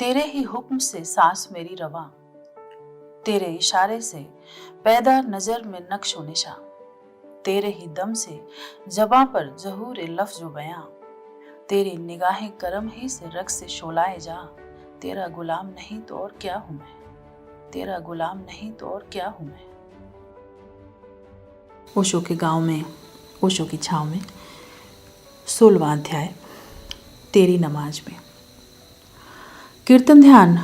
तेरे ही हुक्म से सांस मेरी रवां, तेरे इशारे से पैदा नजर में नक्श व निशा, तेरे ही दम से जबां पर ज़हूर लफ्ज़ व बयां, तेरी निगाहें करम ही से रक्स से शोलाए जा। तेरा गुलाम नहीं तो और क्या हूं मैं, तेरा गुलाम नहीं तो और क्या हूं मैं। ओशो के गांव में, ओशो की छांव में, 16वां अध्याय, तेरी नमाज में। कीर्तन ध्यान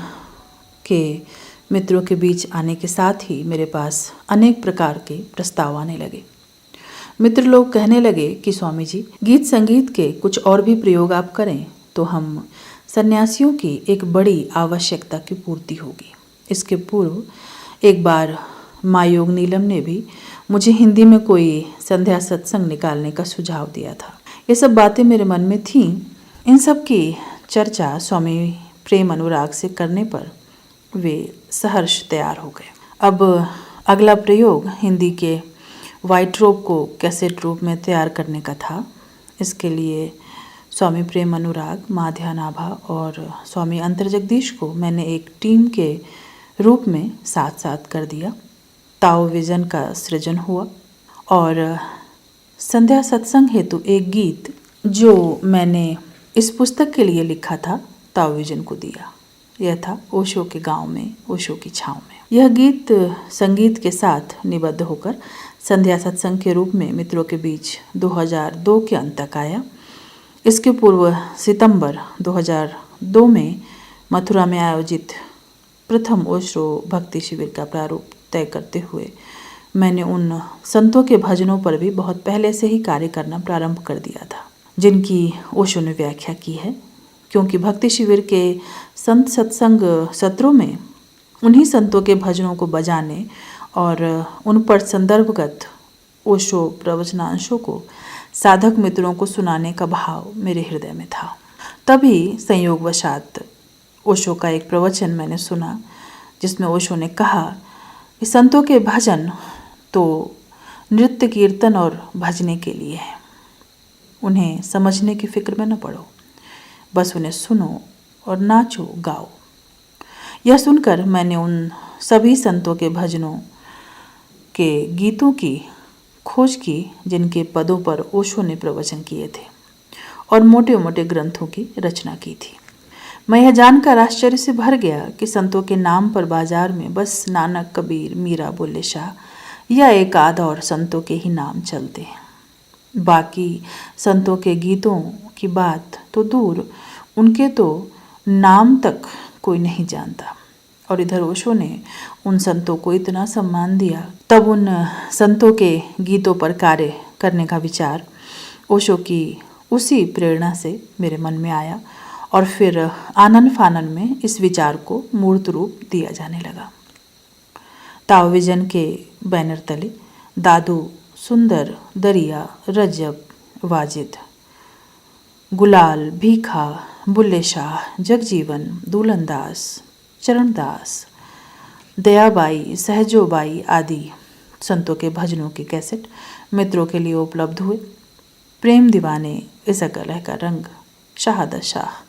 के मित्रों के बीच आने के साथ ही मेरे पास अनेक प्रकार के प्रस्ताव आने लगे। मित्र लोग कहने लगे कि स्वामी जी, गीत संगीत के कुछ और भी प्रयोग आप करें तो हम सन्यासियों की एक बड़ी आवश्यकता की पूर्ति होगी। इसके पूर्व एक बार माँ योग नीलम ने भी मुझे हिंदी में कोई संध्या सत्संग निकालने का सुझाव दिया था। ये सब बातें मेरे मन में थीं। इन सब की चर्चा स्वामी प्रेम अनुराग से करने पर वे सहर्ष तैयार हो गए। अब अगला प्रयोग हिंदी के वाइट रोब को कैसेट रूप में तैयार करने का था। इसके लिए स्वामी प्रेम अनुराग, माँ ध्यान आभा और स्वामी अंतर्जगदीश को मैंने एक टीम के रूप में साथ साथ कर दिया। ताओ विजन का सृजन हुआ और संध्या सत्संग हेतु एक गीत जो मैंने इस पुस्तक के लिए लिखा था ताओ विजन को दिया। यह था ओशो के गांव में, ओशो की छांव में। यह गीत संगीत के साथ निबद्ध होकर संध्या सत्संग के रूप में मित्रों के बीच 2002 के अंत तक आया। इसके पूर्व सितंबर 2002 में मथुरा में आयोजित प्रथम ओशो भक्ति शिविर का प्रारूप तय करते हुए मैंने उन संतों के भजनों पर भी बहुत पहले से ही कार्य करना प्रारंभ कर दिया था जिनकी ओशो ने व्याख्या की है, क्योंकि भक्ति शिविर के संत सत्संग सत्रों में उन्हीं संतों के भजनों को बजाने और उन पर संदर्भगत ओशो प्रवचनांशों को साधक मित्रों को सुनाने का भाव मेरे हृदय में था। तभी संयोगवशात ओशो का एक प्रवचन मैंने सुना जिसमें ओशो ने कहा कि संतों के भजन तो नृत्य कीर्तन और भजने के लिए हैं, उन्हें समझने की फिक्र में न पड़ो, बस उन्हें सुनो और नाचो गाओ। यह सुनकर मैंने उन सभी संतों के भजनों के गीतों की खोज की जिनके पदों पर ओशो ने प्रवचन किए थे और मोटे मोटे ग्रंथों की रचना की थी। मैं यह जानकर आश्चर्य से भर गया कि संतों के नाम पर बाजार में बस नानक, कबीर, मीरा, बुल्ले शाह या एक आध और संतों के ही नाम चलते हैं। बाकी संतों के गीतों की बात तो दूर, उनके तो नाम तक कोई नहीं जानता। और इधर ओशो ने उन संतों को इतना सम्मान दिया। तब उन संतों के गीतों पर कार्य करने का विचार ओशो की उसी प्रेरणा से मेरे मन में आया और फिर आनन फानन में इस विचार को मूर्त रूप दिया जाने लगा। ताओ विजन के बैनर तले दादू, सुंदर, दरिया, रजब, वाजिद, गुलाल, भीखा, बुल्ले शाह, जगजीवन, दूलनदास, चरणदास, दयाबाई, सहजोबाई आदि संतों के भजनों के कैसेट मित्रों के लिए उपलब्ध हुए। प्रेम दीवाने, इसक अलह का रंग, शहादत शाह,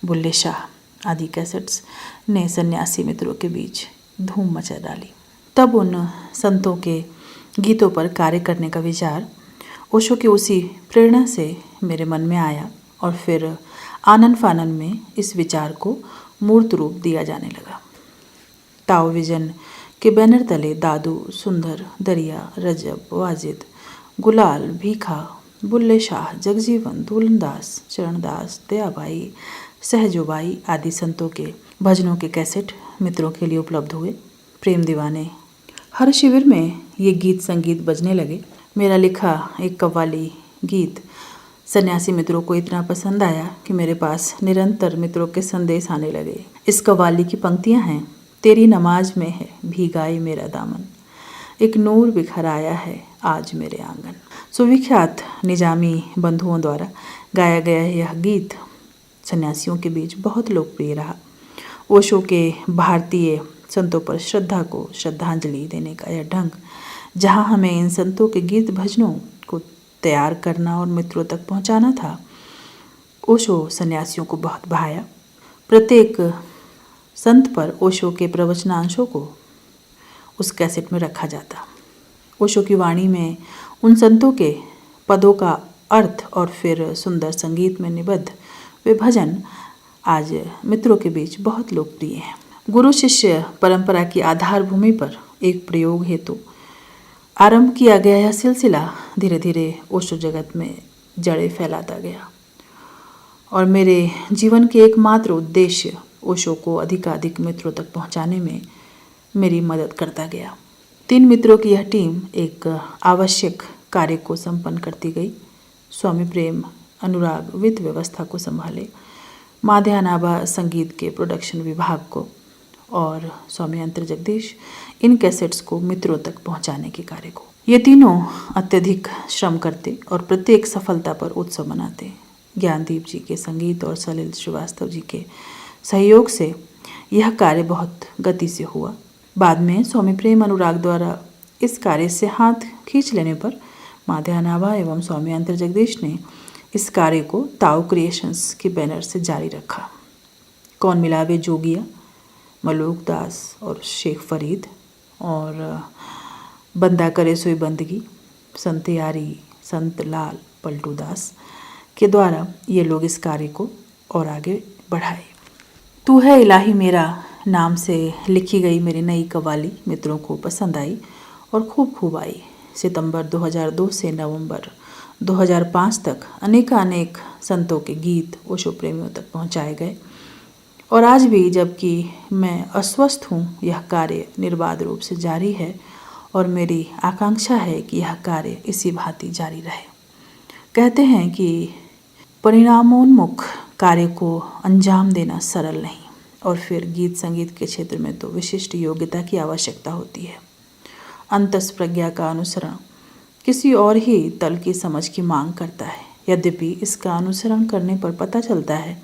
बुल्ले शाह आदि कैसेट्स ने सन्यासी मित्रों के बीच धूम मचा डाली। तब उन संतों के गीतों पर कार्य करने का विचार ओशो की उसी प्रेरणा से मेरे मन में आया और फिर आनन फानन में इस विचार को मूर्त रूप दिया जाने लगा। ताओ विजन के बैनर तले दादू, सुंदर, दरिया, रजब, वाजिद, गुलाल, भीखा, बुल्ले शाह, जगजीवन, दूलनदास, चरणदास, दयाबाई, सहजोबाई आदि संतों के भजनों के कैसेट मित्रों के लिए उपलब्ध हुए। प्रेम दीवाने, हर शिविर में ये गीत संगीत बजने लगे। मेरा लिखा एक कव्वाली गीत सन्यासी मित्रों को इतना पसंद आया कि मेरे पास निरंतर मित्रों के संदेश आने लगे। इस कव्वाली की पंक्तियां हैं: तेरी नमाज में है भीगाई मेरा दामन, एक नूर बिखर आया है आज मेरे आंगन। सुविख्यात निजामी बंधुओं द्वारा गाया गया यह गीत सन्यासियों के बीच बहुत लोकप्रिय रहा। ओशो के भारतीय संतों पर श्रद्धा को श्रद्धांजलि देने का यह ढंग, जहां हमें इन संतों के गीत भजनों को तैयार करना और मित्रों तक पहुंचाना था, ओशो सन्यासियों को बहुत भाया। प्रत्येक संत पर ओशो के प्रवचनांशों को उस कैसेट में रखा जाता। ओशो की वाणी में उन संतों के पदों का अर्थ और फिर सुंदर संगीत में निबद्ध वे भजन आज मित्रों के बीच बहुत लोकप्रिय हैं। गुरु शिष्य परंपरा की आधार भूमि पर एक प्रयोग हेतु आरंभ किया गया यह सिलसिला धीरे धीरे ओशो जगत में जड़ें फैलाता गया और मेरे जीवन के एकमात्र उद्देश्य ओशो को अधिकाधिक मित्रों तक पहुंचाने में मेरी मदद करता गया। 3 मित्रों की यह टीम एक आवश्यक कार्य को संपन्न करती गई। स्वामी प्रेम अनुराग वित्त व्यवस्था को संभाले, माँ ध्यानाबा संगीत के प्रोडक्शन विभाग को और स्वामी अंतर जगदीश इन कैसेट्स को मित्रों तक पहुंचाने के कार्य को। ये तीनों अत्यधिक श्रम करते और प्रत्येक सफलता पर उत्सव मनाते। ज्ञानदीप जी के संगीत और सलिल श्रीवास्तव जी के सहयोग से यह कार्य बहुत गति से हुआ। बाद में स्वामी प्रेम अनुराग द्वारा इस कार्य से हाथ खींच लेने पर माँ ध्यानाबा एवं स्वामी अंतर जगदीश ने इस कार्य को ताऊ क्रिएशंस के बैनर से जारी रखा। कौन मिलावे जोगिया, मलूक दास और शेख फरीद और बंदा करे सोई बंदगी, संत यारी, संत लाल पलटू दास के द्वारा ये लोग इस कार्य को और आगे बढ़ाए। तू है इलाही मेरा नाम से लिखी गई मेरी नई कव्वाली मित्रों को पसंद आई और खूब आई। सितंबर 2002 से नवंबर 2005 तक अनेक संतों के गीत ओशो प्रेमियों तक पहुंचाए गए और आज भी जबकि मैं अस्वस्थ हूँ यह कार्य निर्बाध रूप से जारी है और मेरी आकांक्षा है कि यह कार्य इसी भांति जारी रहे। कहते हैं कि परिणामोन्मुख कार्य को अंजाम देना सरल नहीं और फिर गीत संगीत के क्षेत्र में तो विशिष्ट योग्यता की आवश्यकता होती है। अंतस प्रज्ञा का अनुसरण किसी और ही तल की समझ की मांग करता है। यद्यपि इसका अनुसरण करने पर पता चलता है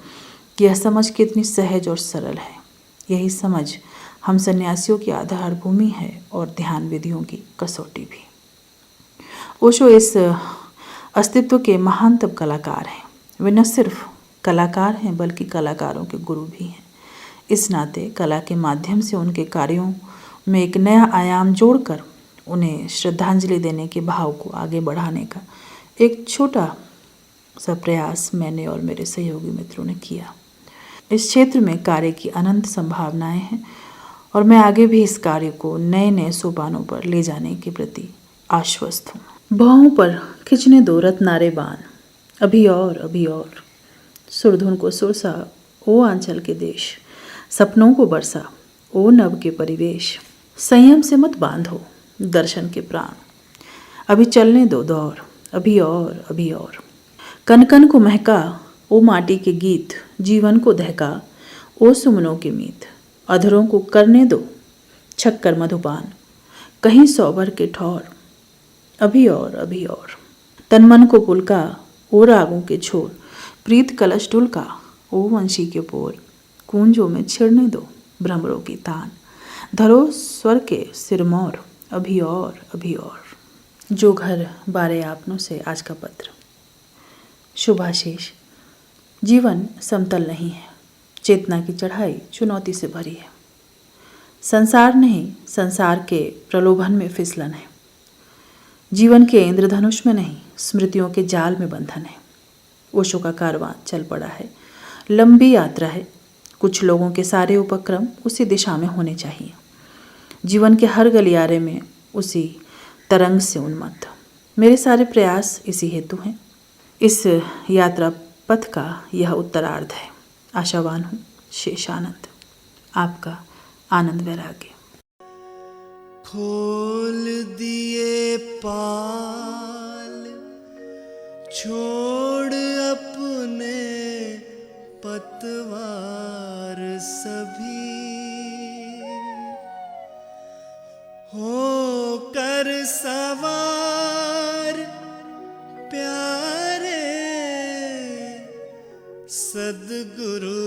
कि यह समझ कितनी सहज और सरल है। यही समझ हम सन्यासियों की आधार भूमि है और ध्यान विधियों की कसौटी भी। ओशो इस अस्तित्व के महानतम कलाकार हैं। वे न सिर्फ कलाकार हैं बल्कि कलाकारों के गुरु भी हैं। इस नाते कला के माध्यम से उनके कार्यों में एक नया आयाम जोड़कर उन्हें श्रद्धांजलि देने के भाव को आगे बढ़ाने का एक छोटा सा प्रयास मैंने और मेरे सहयोगी मित्रों ने किया। इस क्षेत्र में कार्य की अनंत संभावनाएं हैं और मैं आगे भी इस कार्य को नए सोपानों पर ले जाने के प्रति आश्वस्त हूँ। बाहों पर खिंचने दो रत्नारे बाण, अभी और सुरधुन को सुरसा ओ आंचल के देश, सपनों को बरसा ओ नभ के परिवेश, संयम से मत बांधो दर्शन के प्राण, अभी चलने दो दौर, अभी और कन कन को महका ओ माटी के गीत, जीवन को दहका ओ सुमनों के मीत, अधरों को करने दो छक्कर मधुपान, कहीं सौभर के ठौर, अभी और तन मन को पुलका ओ रागों के छोर, प्रीत कलश ढुलका ओ वंशी के पोर, कुंजों में छिड़ने दो भ्रमरों की तान, धरो स्वर के सिरमौर, अभी और। जो घर बारे आपनों से आज का पत्र। शुभाशीष। जीवन समतल नहीं है, चेतना की चढ़ाई चुनौती से भरी है। संसार नहीं, संसार के प्रलोभन में फिसलन है। जीवन के इंद्रधनुष में नहीं, स्मृतियों के जाल में बंधन है। ओशो का कारवां चल पड़ा है, लंबी यात्रा है। कुछ लोगों के सारे उपक्रम उसी दिशा में होने चाहिए। जीवन के हर गलियारे में उसी तरंग से उन्मत्त। मेरे सारे प्रयास इसी हेतु हैं। इस यात्रा पथ का यह उत्तरार्ध है। आशावान हूँ। शेष आनंद। आपका आनंद वैराग्य। खोल दिए पाल, छोड़ अपने पतवार सभी, हो कर सवार प्यारे सद्गुरु